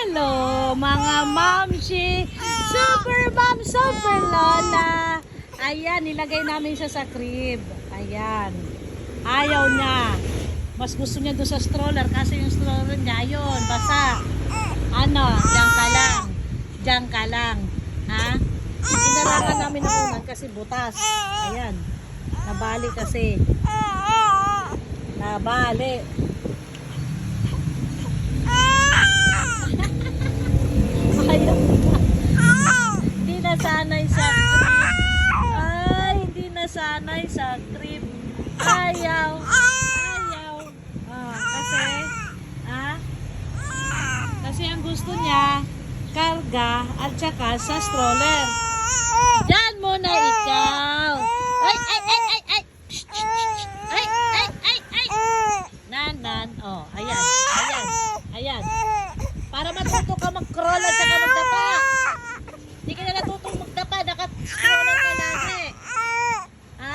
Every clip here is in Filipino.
Hello mga mamshi, super mom, super lola. Ayan, nilagay namin siya sa crib. Ayan, ayaw niya. Mas gusto niya doon sa stroller kasi yung stroller niya, ayun, basa. Ano, diyan ka lang. Diyan ka lang. Ha? Inarangan namin ng unan kasi butas. Ayan, nabali kasi. Nabali. Ayaw na. Hindi nasanay sa crib. Ay, hindi nasanay sa crib. Ayaw. Ayaw. Kasi ang gusto niya, karga at saka sa stroller. Diyan muna ikaw. Ay, ay, ay, ay, ay. Shh, shh, shh. Ay, ay, ay, ay. Nan. Oh, ayan. Ayan. Ayan. Para matuto ka mag-crawl at saka magdapa. Hindi ka na natutong magdapa. Nakat-crawler ka lagi. Ha?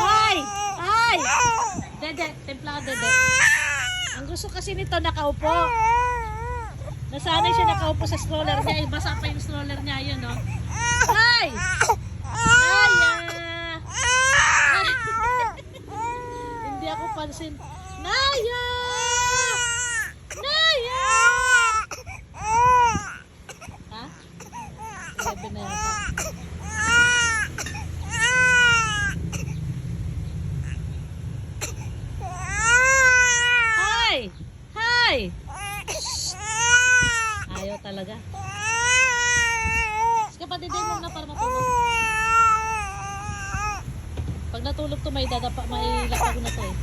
Ay! Ay! Dede, templa ka dede. Ang gusto kasi nito nakaupo. Nasanay siya nakaupo sa stroller niya. Basa pa yung stroller niya. Yun, no? Ay! Naya! Hindi ako pansin. Naya! Naya! Ha? 11 na yata. Hi! Hi! Ayaw talaga. Kapatidin mo na para matulog. Pag natulog to may dadapa, may lakad na to eh.